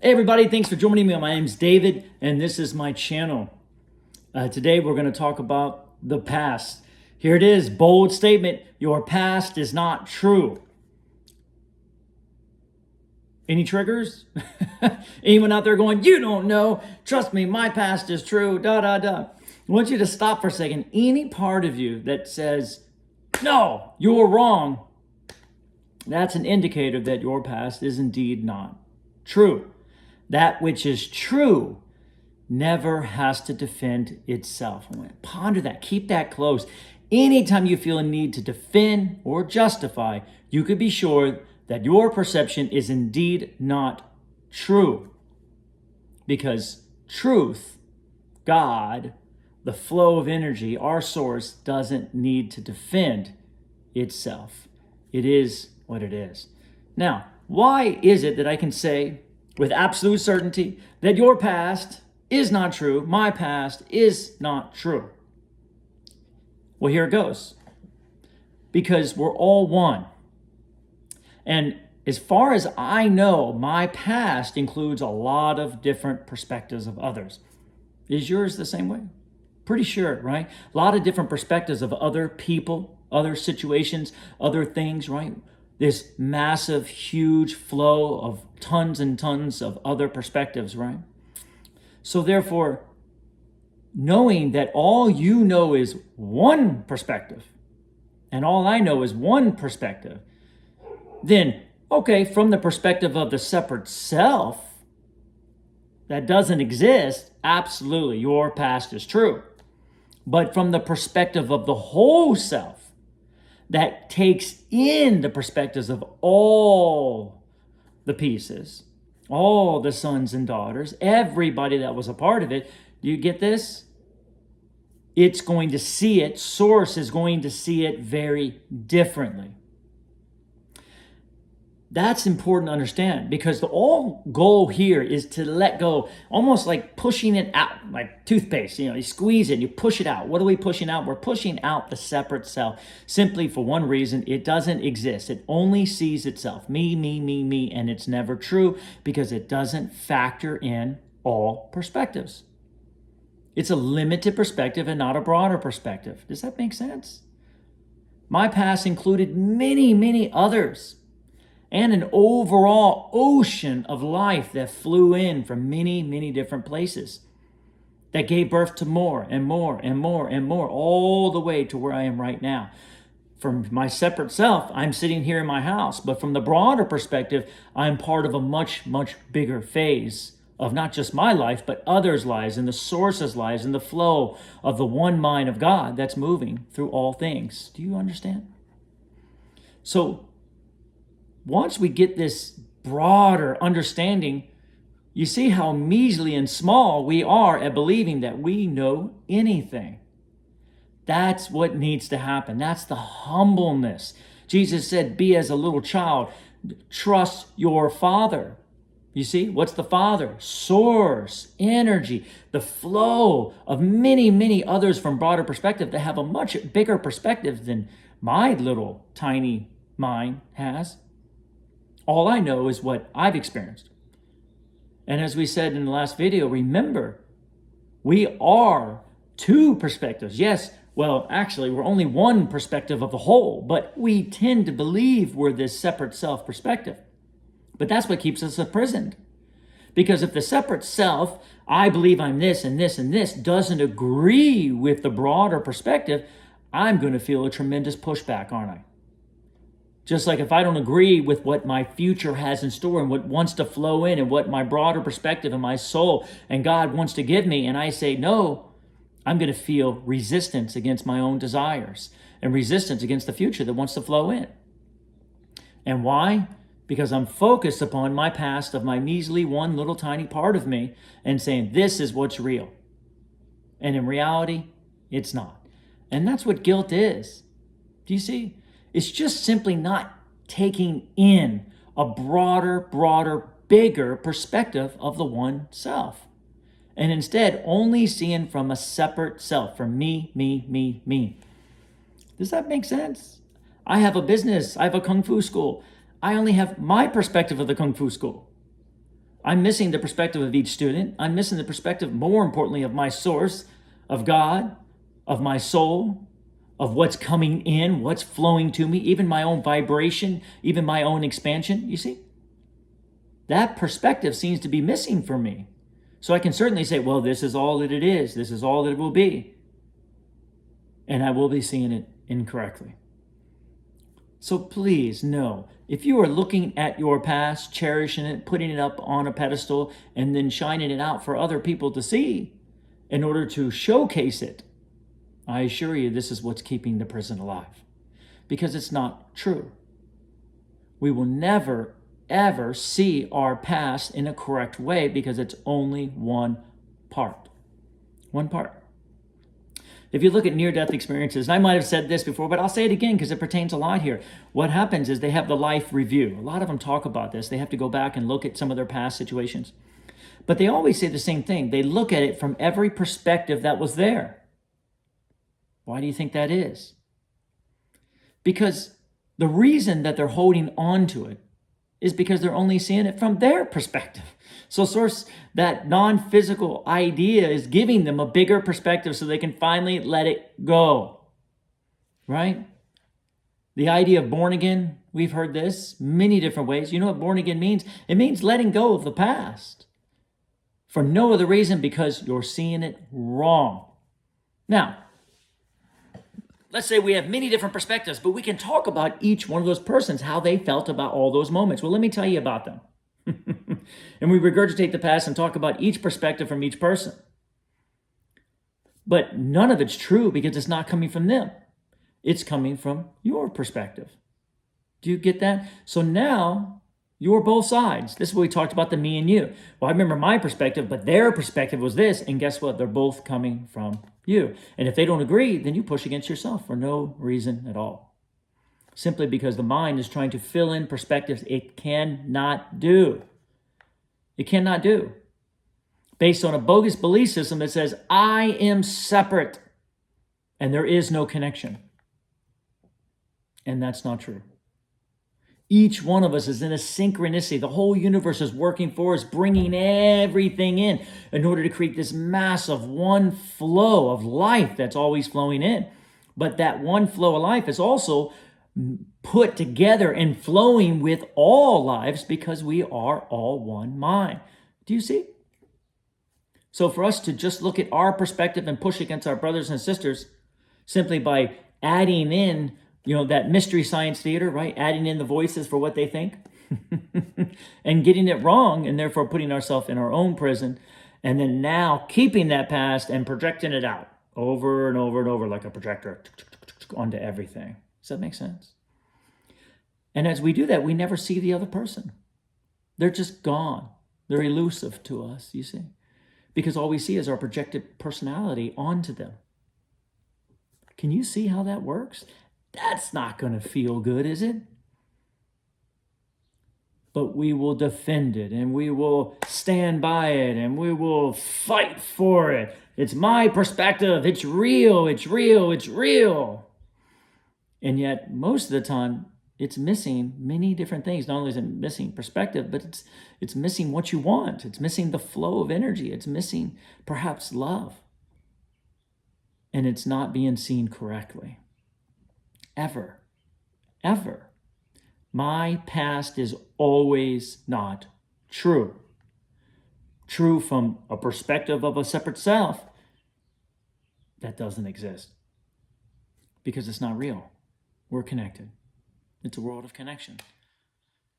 Hey everybody, thanks for joining me. My name's David and this is my channel. Today we're going to talk about the past. Here it is, bold statement, your past is not true. Any triggers? Anyone out there going, you don't know, trust me, my past is true, da da da. I want you to stop for a second. Any part of you that says, no, you're wrong, that's an indicator that your past is indeed not true. That which is true never has to defend itself. Ponder that. Keep that close. Anytime you feel a need to defend or justify, you could be sure that your perception is indeed not true. Because truth, God, the flow of energy, our source, doesn't need to defend itself. It is what it is. Now, why is it that I can say with absolute certainty that your past is not true, my past is not true? Well, here it goes. Because we're all one. And as far as I know, my past includes a lot of different perspectives of others. Is yours the same way? Pretty sure, right? A lot of different perspectives of other people, other situations, other things, right? This massive, huge flow of tons and tons of other perspectives, right? So therefore, knowing that all you know is one perspective, and all I know is one perspective, then, okay, from the perspective of the separate self that doesn't exist, absolutely, your past is true. But from the perspective of the whole self, that takes in the perspectives of all the pieces, all the sons and daughters, everybody that was a part of it. Do you get this? It's going to see it, source is going to see it very differently. That's important to understand because the whole goal here is to let go, almost like pushing it out, like toothpaste. You squeeze it, you push it out. What are we pushing out? We're pushing out the separate self simply for one reason. It doesn't exist. It only sees itself. Me, me, me, me. And it's never true because it doesn't factor in all perspectives. It's a limited perspective and not a broader perspective. Does that make sense? My past included many, many others, and an overall ocean of life that flew in from many, many different places that gave birth to more and more and more and more, all the way to where I am right now. From my separate self, I'm sitting here in my house, but from the broader perspective, I'm part of a much, much bigger phase of not just my life, but others' lives and the source's lives and the flow of the one mind of God that's moving through all things. Do you understand? So, once we get this broader understanding, you see how measly and small we are at believing that we know anything. That's what needs to happen. That's the humbleness. Jesus said, be as a little child. Trust your Father. You see, what's the Father? Source, energy, the flow of many, many others from broader perspective that have a much bigger perspective than my little tiny mind has. All I know is what I've experienced. And as we said in the last video, remember, we are two perspectives. Yes, well, actually, we're only one perspective of the whole, but we tend to believe we're this separate self perspective. But that's what keeps us imprisoned. Because if the separate self, I believe I'm this and this and this, doesn't agree with the broader perspective, I'm going to feel a tremendous pushback, aren't I? Just like if I don't agree with what my future has in store and what wants to flow in and what my broader perspective and my soul and God wants to give me, and I say no, I'm going to feel resistance against my own desires and resistance against the future that wants to flow in. And why? Because I'm focused upon my past of my measly one little tiny part of me and saying this is what's real. And in reality, it's not. And that's what guilt is. Do you see? It's just simply not taking in a broader, bigger perspective of the one self. And instead, only seeing from a separate self, from me, me, me, me. Does that make sense? I have a business. I have a Kung Fu school. I only have my perspective of the Kung Fu school. I'm missing the perspective of each student. I'm missing the perspective, more importantly, of my source, of God, of my soul, of what's coming in, what's flowing to me, even my own vibration, even my own expansion. You see? That perspective seems to be missing for me. So I can certainly say, well, this is all that it is. This is all that it will be. And I will be seeing it incorrectly. So please know, if you are looking at your past, cherishing it, putting it up on a pedestal, and then shining it out for other people to see in order to showcase it, I assure you this is what's keeping the prison alive. Because it's not true. We will never, ever see our past in a correct way because it's only one part. One part. If you look at near-death experiences, and I might have said this before, but I'll say it again because it pertains a lot here. What happens is they have the life review. A lot of them talk about this. They have to go back and look at some of their past situations. But they always say the same thing. They look at it from every perspective that was there. Why do you think that is? Because the reason that they're holding on to it is because they're only seeing it from their perspective. So source, that non-physical idea is giving them a bigger perspective so they can finally let it go. Right? The idea of born again, we've heard this many different ways. You know what born again means? It means letting go of the past. For no other reason, because you're seeing it wrong. Now, let's say we have many different perspectives, but we can talk about each one of those persons, how they felt about all those moments. Well, let me tell you about them. And we regurgitate the past and talk about each perspective from each person. But none of it's true because it's not coming from them. It's coming from your perspective. Do you get that? So now you're both sides. This is what we talked about, the me and you. Well, I remember my perspective, but their perspective was this. And guess what? They're both coming from you. And if they don't agree, then you push against yourself for no reason at all. Simply because the mind is trying to fill in perspectives it cannot do. It cannot do. Based on a bogus belief system that says, I am separate and there is no connection. And that's not true. Each one of us is in a synchronicity. The whole universe is working for us, bringing everything in order to create this massive one flow of life that's always flowing in. But that one flow of life is also put together and flowing with all lives because we are all one mind. Do you see? So for us to just look at our perspective and push against our brothers and sisters simply by adding in, that mystery science theater, right? Adding in the voices for what they think and getting it wrong and therefore putting ourselves in our own prison and then now keeping that past and projecting it out over and over and over like a projector onto everything. Does that make sense? And as we do that, we never see the other person. They're just gone. They're elusive to us, you see, because all we see is our projected personality onto them. Can you see how that works? That's not going to feel good, is it? But we will defend it and we will stand by it and we will fight for it. It's my perspective. It's real. It's real. It's real. And yet, most of the time, it's missing many different things. Not only is it missing perspective, but it's missing what you want. It's missing the flow of energy. It's missing perhaps love. And it's not being seen correctly. Ever. Ever. My past is always not true. True from a perspective of a separate self that doesn't exist. Because it's not real. We're connected. It's a world of connection.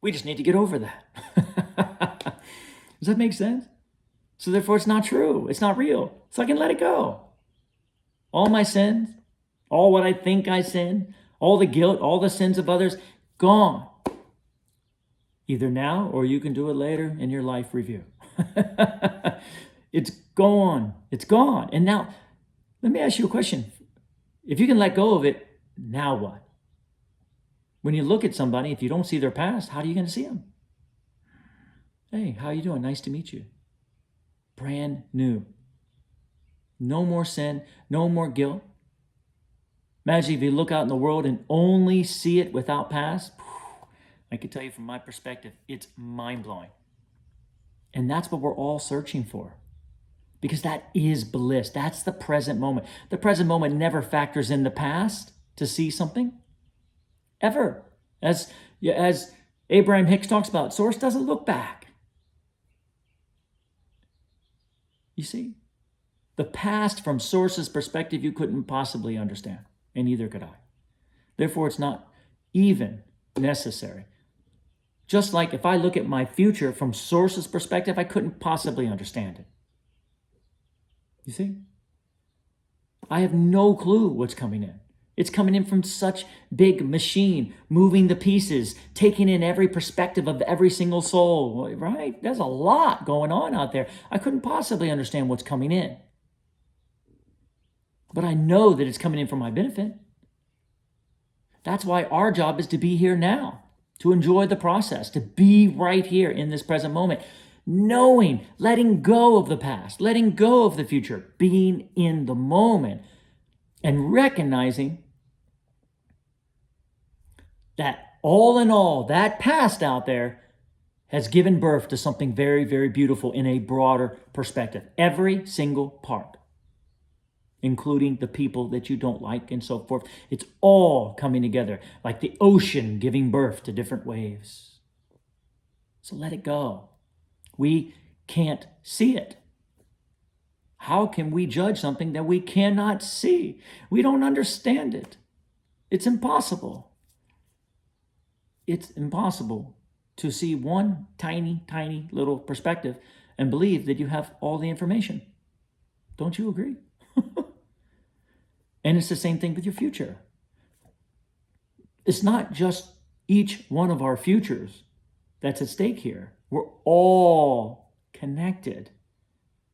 We just need to get over that. Does that make sense? So therefore it's not true. It's not real. So I can let it go. All my sins, all what I think I sin, all the guilt, all the sins of others, gone. Either now or you can do it later in your life review. It's gone. It's gone. And now, let me ask you a question. If you can let go of it, now what? When you look at somebody, if you don't see their past, how are you going to see them? Hey, how you doing? Nice to meet you. Brand new. No more sin, no more guilt. Imagine if you look out in the world and only see it without past. I can tell you from my perspective, it's mind-blowing. And that's what we're all searching for. Because that is bliss. That's the present moment. The present moment never factors in the past to see something. Ever. As Abraham Hicks talks about, Source doesn't look back. You see? The past from Source's perspective you couldn't possibly understand, and neither could I. Therefore, it's not even necessary. Just like if I look at my future from Source's perspective, I couldn't possibly understand it. You see? I have no clue what's coming in. It's coming in from such big machine, moving the pieces, taking in every perspective of every single soul, right? There's a lot going on out there. I couldn't possibly understand what's coming in. But I know that it's coming in for my benefit. That's why our job is to be here now, to enjoy the process, to be right here in this present moment, knowing, letting go of the past, letting go of the future, being in the moment, and recognizing that all in all, that past out there has given birth to something very, very beautiful in a broader perspective. Every single part, including the people that you don't like and so forth. It's all coming together like the ocean giving birth to different waves. So let it go. We can't see it. How can we judge something that we cannot see? We don't understand it. It's impossible. It's impossible to see one tiny, tiny little perspective and believe that you have all the information. Don't you agree? And it's the same thing with your future. It's not just each one of our futures that's at stake here. We're all connected.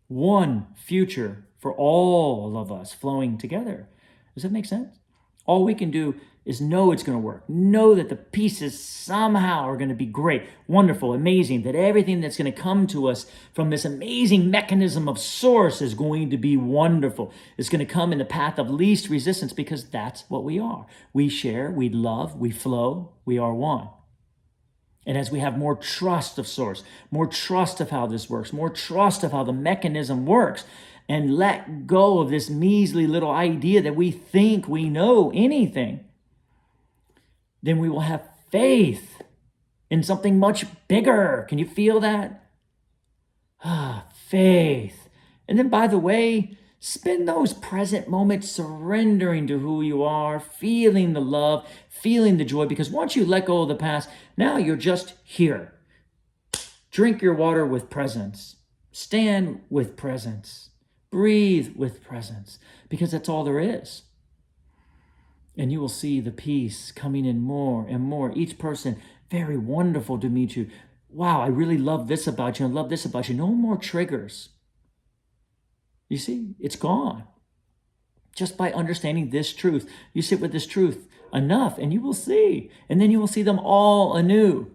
One future for all of us flowing together. Does that make sense? All we can do is know it's going to work. Know that the pieces somehow are going to be great, wonderful, amazing, that everything that's going to come to us from this amazing mechanism of Source is going to be wonderful. It's going to come in the path of least resistance because that's what we are. We share, we love, we flow, we are one. And as we have more trust of Source, more trust of how this works, more trust of how the mechanism works, and let go of this measly little idea that we think we know anything, then we will have faith in something much bigger. Can you feel that? Faith. And then, by the way, spend those present moments surrendering to who you are, feeling the love, feeling the joy, because once you let go of the past, now you're just here. Drink your water with presence. Stand with presence. Breathe with presence, because that's all there is. And you will see the peace coming in more and more. Each person, very wonderful to meet you. Wow, I really love this about you. I love this about you. No more triggers. You see, it's gone. Just by understanding this truth. You sit with this truth enough and you will see. And then you will see them all anew.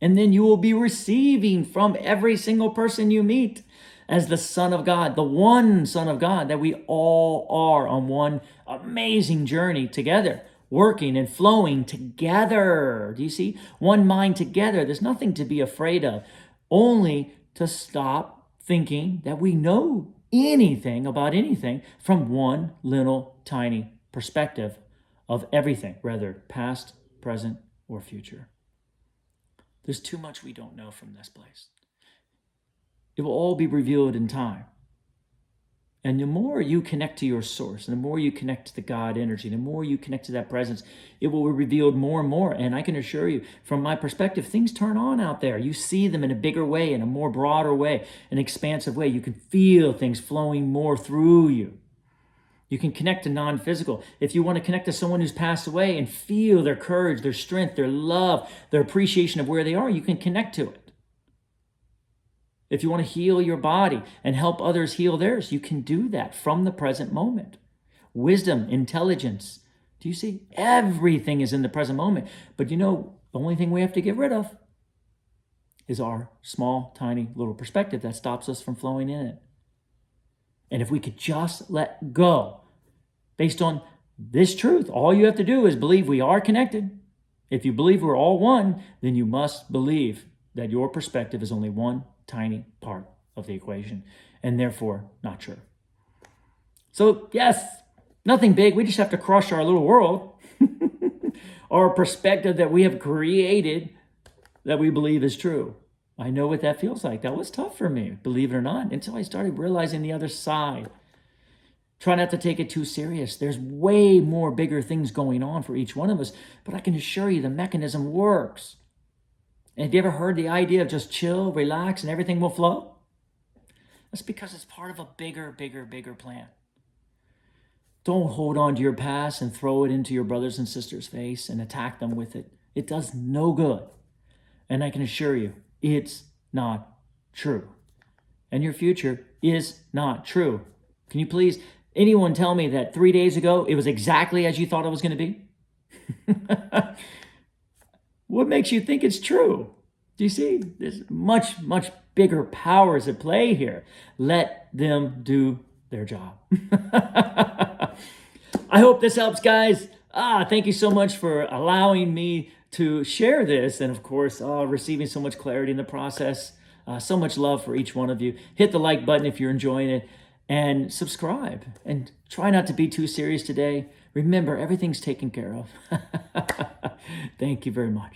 And then you will be receiving from every single person you meet as the Son of God, the one Son of God that we all are on one amazing journey together, working and flowing together. Do you see? One mind together. There's nothing to be afraid of, only to stop thinking that we know anything about anything from one little tiny perspective of everything, whether past, present, or future. There's too much we don't know from this place. It will all be revealed in time. And the more you connect to your Source, and the more you connect to the God energy, the more you connect to that presence, it will be revealed more and more. And I can assure you, from my perspective, things turn on out there. You see them in a bigger way, in a more broader way, an expansive way. You can feel things flowing more through you. You can connect to non-physical. If you want to connect to someone who's passed away and feel their courage, their strength, their love, their appreciation of where they are, you can connect to it. If you want to heal your body and help others heal theirs, you can do that from the present moment. Wisdom, intelligence. Do you see? Everything is in the present moment. But you know, the only thing we have to get rid of is our small, tiny little perspective that stops us from flowing in it. And if we could just let go, based on this truth, all you have to do is believe we are connected. If you believe we're all one, then you must believe that your perspective is only one tiny part of the equation, and therefore not true. So yes, nothing big. We just have to crush our little world, our perspective that we have created that we believe is true. I know what that feels like. That was tough for me, believe it or not, until I started realizing the other side. Try not to take it too serious. There's way more bigger things going on for each one of us, but I can assure you the mechanism works. And have you ever heard the idea of just chill, relax, and everything will flow? That's because it's part of a bigger plan. Don't hold on to your past and throw it into your brothers and sisters' face and attack them with it. It does no good. And I can assure you, it's not true. And your future is not true. Can you please, anyone tell me that 3 days ago it was exactly as you thought it was going to be? What makes you think it's true? Do you see? There's much bigger powers at play here. Let them do their job. I hope this helps, guys. Thank you so much for allowing me to share this, and of course, receiving so much clarity in the process. So much love for each one of you. Hit the like button if you're enjoying it, and subscribe. And try not to be too serious today. Remember, everything's taken care of. Thank you very much.